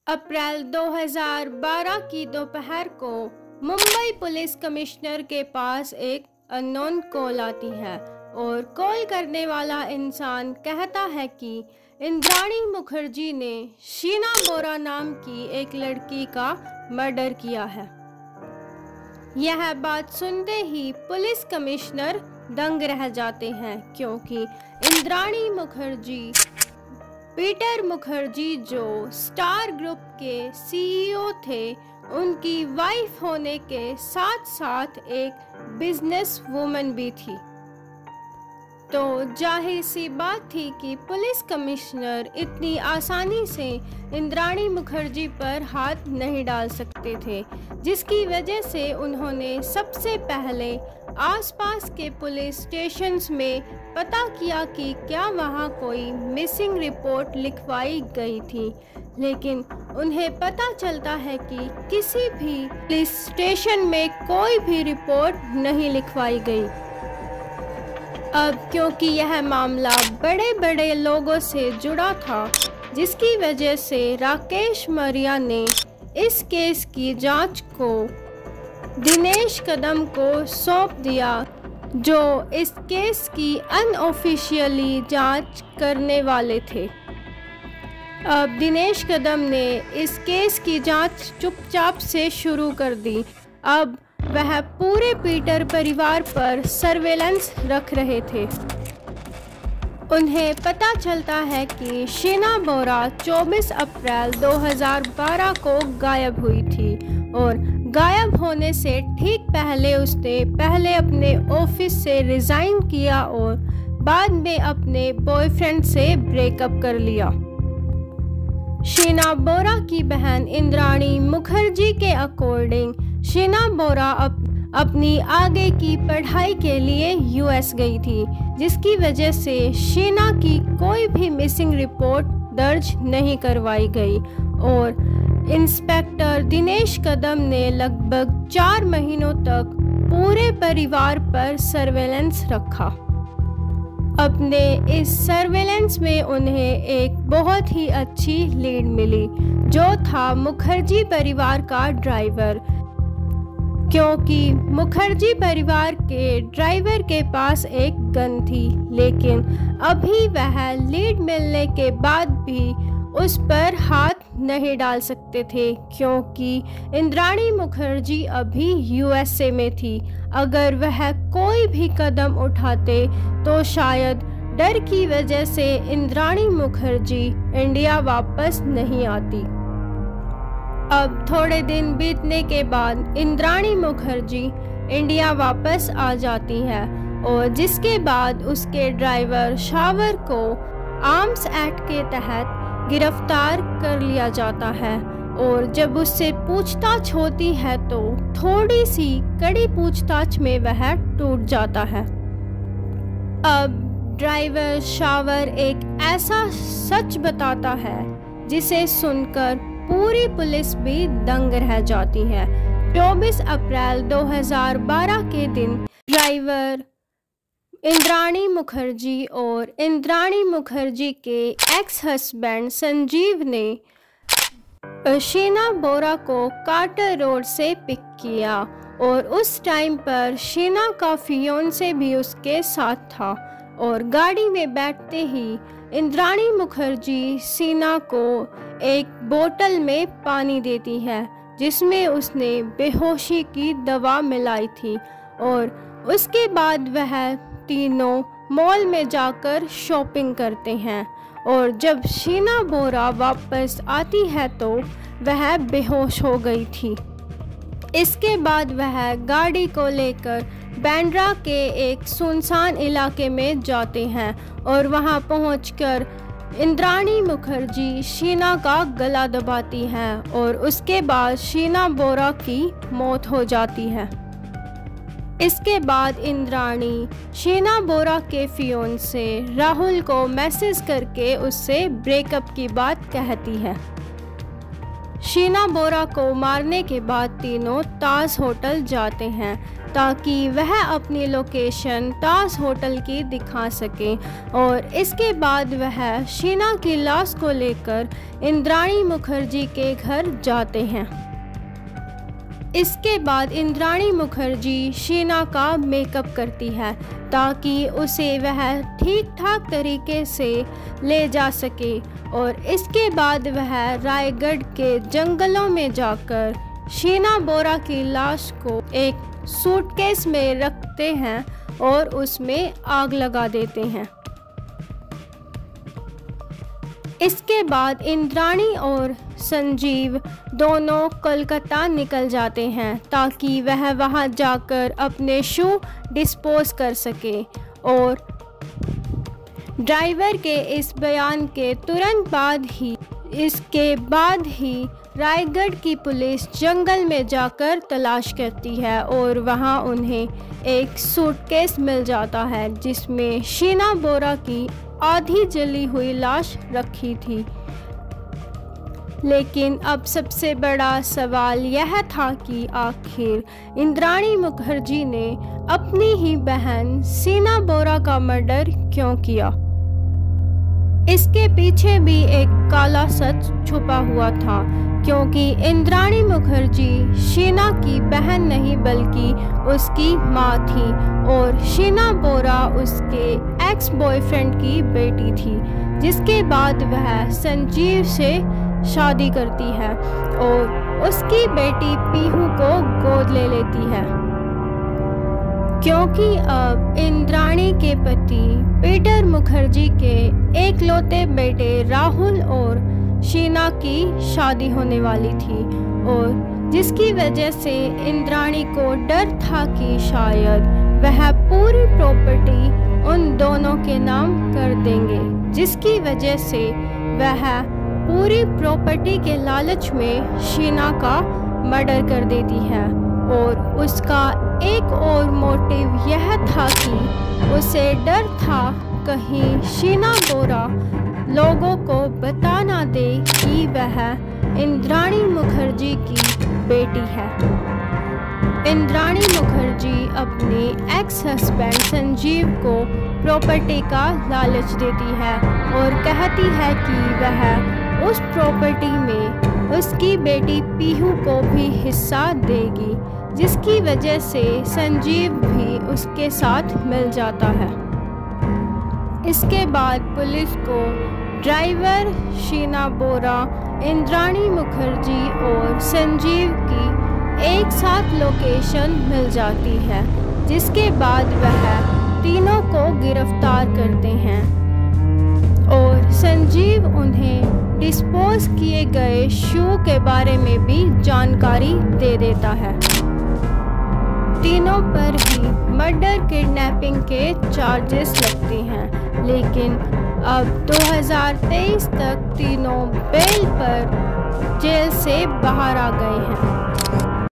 अप्रैल 2012 की दोपहर को मुंबई पुलिस कमिश्नर के पास एक अननोन कॉल आती है और कॉल करने वाला इंसान कहता है कि इंद्राणी मुखर्जी ने शीना बोरा नाम की एक लड़की का मर्डर किया है। यह बात सुनते ही पुलिस कमिश्नर दंग रह जाते हैं, क्योंकि इंद्राणी मुखर्जी पीटर मुखर्जी जो स्टार ग्रुप के सीईओ थे, उनकी वाइफ होने के साथ साथ एक बिजनेस वुमन भी थी। तो जाहिर सी बात थी कि पुलिस कमिश्नर इतनी आसानी से इंद्राणी मुखर्जी पर हाथ नहीं डाल सकते थे, जिसकी वजह से उन्होंने सबसे पहले आसपास के पुलिस स्टेशंस में पता किया कि क्या वहाँ कोई मिसिंग रिपोर्ट लिखवाई गई थी, लेकिन उन्हें पता चलता है कि किसी भी पुलिस स्टेशन में कोई भी रिपोर्ट नहीं लिखवाई गई। अब क्योंकि यह मामला बड़े बड़े लोगों से जुड़ा था, जिसकी वजह से राकेश मौर्या ने इस केस की जांच को दिनेश कदम को सौंप दिया, जो इस केस की अनऑफिशियली जांच करने वाले थे। अब दिनेश कदम ने इस केस की जांच चुपचाप से शुरू कर दी। अब वह पूरे पीटर परिवार पर सर्वेलेंस रख रहे थे। उन्हें पता चलता है कि शीना बोरा 24 अप्रैल 2012 को गायब हुई थी और गायब होने से ठीक पहले उसने पहले अपने ऑफिस से रिज़ाइन किया और बाद में अपने बॉयफ्रेंड से ब्रेकअप कर लिया। शीना बोरा की बहन इंद्राणी मुखर्जी के अकॉर्डिंग शीना बोरा अपनी आगे की पढ़ाई के लिए यूएस गई थी, जिसकी वजह से शीना की कोई भी मिसिंग रिपोर्ट दर्ज नहीं करवाई गई और इंस्पेक्टर दिनेश कदम ने लगभग 4 महीनों तक पूरे परिवार पर सर्वेलेंस रखा। अपने इस सर्वेलेंस में उन्हें एक बहुत ही अच्छी लीड मिली, जो था मुखर्जी परिवार का ड्राइवर, क्योंकि मुखर्जी परिवार के ड्राइवर के पास एक गन थी, लेकिन अभी वह लीड मिलने के बाद भी उस पर हाथ नहीं डाल सकते थे, क्योंकि इंद्राणी मुखर्जी अभी यूएसए में थी। अगर वह कोई भी कदम उठाते तो शायद डर की वजह से इंद्राणी मुखर्जी इंडिया वापस नहीं आती। अब थोड़े दिन बीतने के बाद इंद्राणी मुखर्जी इंडिया वापस आ जाती है और जिसके बाद उसके ड्राइवर शावर को आर्म्स एक्ट के तहत गिरफ्तार कर लिया जाता है और जब उससे पूछताछ होती है तो थोड़ी सी कड़ी पूछताछ में वह टूट जाता है। अब ड्राइवर शावर एक ऐसा सच बताता है जिसे सुनकर पूरी पुलिस भी दंग रह जाती है। 24 अप्रैल 2012 के दिन ड्राइवर इंद्राणी मुखर्जी और इंद्राणी मुखर्जी के एक्स हस्बैंड संजीव ने शीना बोरा को कार्टर रोड से पिक किया और उस टाइम पर शीना का फियोंसे भी उसके साथ था और गाड़ी में बैठते ही इंद्राणी मुखर्जी शीना को एक बोतल में पानी देती है, जिसमें उसने बेहोशी की दवा मिलाई थी और उसके बाद वह तीनों मॉल में जाकर शॉपिंग करते हैं और जब शीना बोरा वापस आती है तो वह बेहोश हो गई थी। इसके बाद वह गाड़ी को लेकर बांद्रा के एक सुनसान इलाके में जाते हैं और वहां पहुंचकर इंद्राणी मुखर्जी शीना का गला दबाती है और उसके बाद शीना बोरा की मौत हो जाती है। इसके बाद इंद्राणी शीना बोरा के फियोंसे राहुल को मैसेज करके उससे ब्रेकअप की बात कहती है। शीना बोरा को मारने के बाद तीनों ताज होटल जाते हैं। ताकि वह अपनी लोकेशन ताज होटल की दिखा सके। और इसके बाद वह शीना की लाश को लेकर इंद्राणी मुखर्जी के घर जाते हैं। इसके बाद इंद्राणी मुखर्जी शीना का मेकअप करती है ताकि उसे वह ठीक ठाक तरीके से ले जा सके। और इसके बाद वह रायगढ़ के जंगलों में जाकर शीना बोरा की लाश को एक सूटकेस में रखते हैं और उसमें आग लगा देते हैं। इसके बाद इंद्राणी और संजीव दोनों कोलकाता निकल जाते हैं ताकि वह वहां जाकर अपने शू डिस्पोज कर सके। और ड्राइवर के इस बयान के तुरंत बाद ही रायगढ़ की पुलिस जंगल में जाकर तलाश करती है और वहां उन्हें एक सूटकेस मिल जाता है जिसमें शीना बोरा की आधी जली हुई लाश रखी थी। लेकिन अब सबसे बड़ा सवाल यह था कि आखिर इंद्राणी मुखर्जी ने अपनी ही बहन शीना बोरा का मर्डर क्यों किया। इसके पीछे भी एक काला सच छुपा हुआ था, क्योंकि इंद्राणी मुखर्जी शीना की बहन नहीं बल्कि उसकी माँ थी और शीना बोरा उसके एक्स बॉयफ्रेंड की बेटी थी, जिसके बाद वह संजीव से शादी करती है और उसकी बेटी पीहू को गोद ले लेती है। क्योंकि अब इंद्राणी के पति पीटर मुखर्जी के एकलौते बेटे राहुल और शीना की शादी होने वाली थी और जिसकी वजह से इंद्राणी को डर था कि शायद वह पूरी प्रॉपर्टी उन दोनों के नाम कर देंगे, जिसकी वजह से वह पूरी प्रॉपर्टी के लालच में शीना का मर्डर कर देती है। और उसका एक और मोटिव यह था कि उसे डर था कहीं शीना बोरा लोगों को बता ना दे कि वह इंद्राणी मुखर्जी की बेटी है। इंद्राणी मुखर्जी अपने एक्स हस्बैंड संजीव को प्रॉपर्टी का लालच देती है और कहती है कि वह उस प्रॉपर्टी में उसकी बेटी पीहू को भी हिस्सा देगी, जिसकी वजह से संजीव भी उसके साथ मिल जाता है। इसके बाद पुलिस को ड्राइवर शीना बोरा, इंद्राणी मुखर्जी और संजीव की एक साथ लोकेशन मिल जाती है, जिसके बाद वह तीनों को गिरफ्तार करते हैं और संजीव उन्हें डिस्पोज किए गए शू के बारे में भी जानकारी दे देता है। तीनों पर ही मर्डर किडनैपिंग के चार्जेस लगते हैं, लेकिन अब 2023 तक तीनों बेल पर जेल से बाहर आ गए हैं।